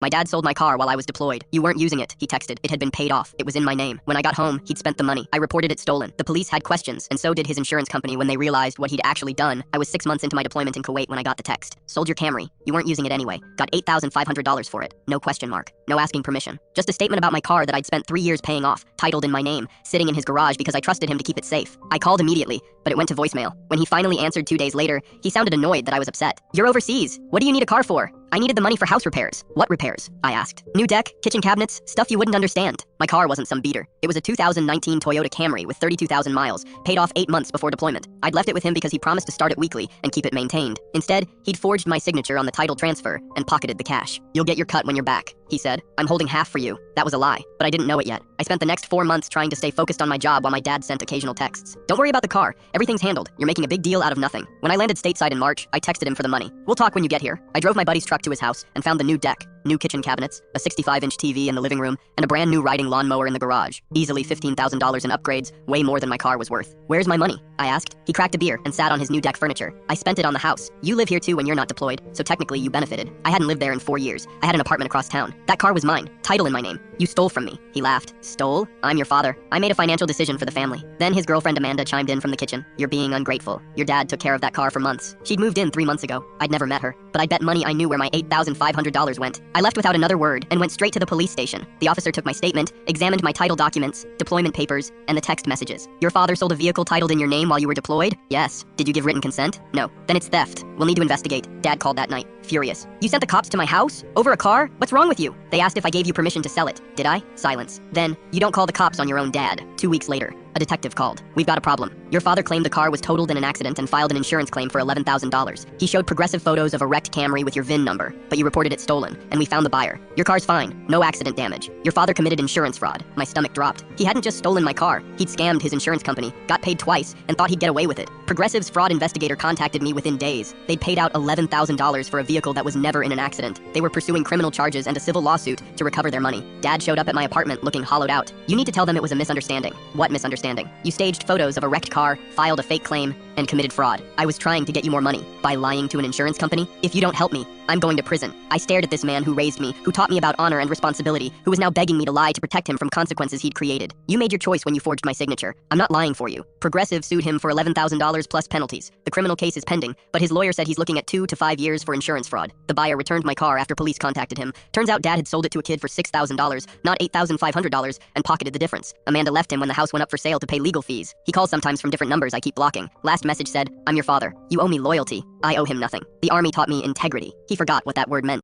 My dad sold my car while I was deployed. You weren't using it, he texted. It had been paid off. It was in my name. When I got home, he'd spent the money. I reported it stolen. The police had questions, and so did his insurance company when they realized what he'd actually done. I was 6 months into my deployment in Kuwait when I got the text. Sold your Camry. You weren't using it anyway. Got $8,500 for it. No question mark. No asking permission. Just a statement about my car that I'd spent 3 years paying off, titled in my name, sitting in his garage because I trusted him to keep it safe. I called immediately, but it went to voicemail. When he finally answered 2 days later, he sounded annoyed that I was upset. You're overseas. What do you need a car for? I needed the money for house repairs. What repairs? I asked. New deck, kitchen cabinets, stuff you wouldn't understand. My car wasn't some beater. It was a 2019 Toyota Camry with 32,000 miles, paid off 8 months before deployment. I'd left it with him because he promised to start it weekly and keep it maintained. Instead, he'd forged my signature on the title transfer and pocketed the cash. You'll get your cut when you're back, he said. I'm holding half for you. That was a lie, but I didn't know it yet. I spent the next 4 months trying to stay focused on my job while my dad sent occasional texts. Don't worry about the car. Everything's handled. You're making a big deal out of nothing. When I landed stateside in March, I texted him for the money. We'll talk when you get here. I drove my buddy's truck to his house and found the new deck, new kitchen cabinets, a 65-inch TV in the living room, and a brand new riding lawnmower in the garage. Easily $15,000 in upgrades, way more than my car was worth. Where's my money? I asked. He cracked a beer and sat on his new deck furniture. I spent it on the house. You live here too when you're not deployed, so technically you benefited. I hadn't lived there in 4 years. I had an apartment across town. That car was mine. Title in my name. You stole from me. He laughed. Stole? I'm your father. I made a financial decision for the family. Then his girlfriend Amanda chimed in from the kitchen. You're being ungrateful. Your dad took care of that car for months. She'd moved in 3 months ago. I'd never met her, but I bet money I knew where my $8,500 went. I left without another word and went straight to the police station. The officer took my statement, examined my title documents, deployment papers, and the text messages. Your father sold a vehicle titled in your name while you were deployed? Yes. Did you give written consent? No. Then it's theft. We'll need to investigate. Dad called that night, furious. You sent the cops to my house? Over a car? What's wrong with you? They asked if I gave you permission to sell it. Did I? Silence. Then, you don't call the cops on your own dad. 2 weeks later, a detective called. We've got a problem. Your father claimed the car was totaled in an accident and filed an insurance claim for $11,000. He showed progressive photos of a wrecked Camry with your VIN number, but you reported it stolen, and we found the buyer. Your car's fine. No accident damage. Your father committed insurance fraud. My stomach dropped. He hadn't just stolen my car. He'd scammed his insurance company, got paid twice, and thought he'd get away with it. Progressive's fraud investigator contacted me within days. They'd paid out $11,000 for a vehicle that was never in an accident. They were pursuing criminal charges and a civil lawsuit to recover their money. Dad showed up at my apartment looking hollowed out. You need to tell them it was a misunderstanding. What misunderstanding? You staged photos of a wrecked car, filed a fake claim, and committed fraud. I was trying to get you more money by lying to an insurance company. If you don't help me, I'm going to prison. I stared at this man who raised me, who taught me about honor and responsibility, who was now begging me to lie to protect him from consequences he'd created. You made your choice when you forged my signature. I'm not lying for you. Progressive sued him for $11,000 plus penalties. The criminal case is pending, but his lawyer said he's looking at 2 to 5 years for insurance fraud. The buyer returned my car after police contacted him. Turns out Dad had sold it to a kid for $6,000, not $8,500, and pocketed the difference. Amanda left him when the house went up for sale to pay legal fees. He calls sometimes from different numbers I keep blocking. Last message said, I'm your father. You owe me loyalty. I owe him nothing. The army taught me integrity. He forgot what that word meant.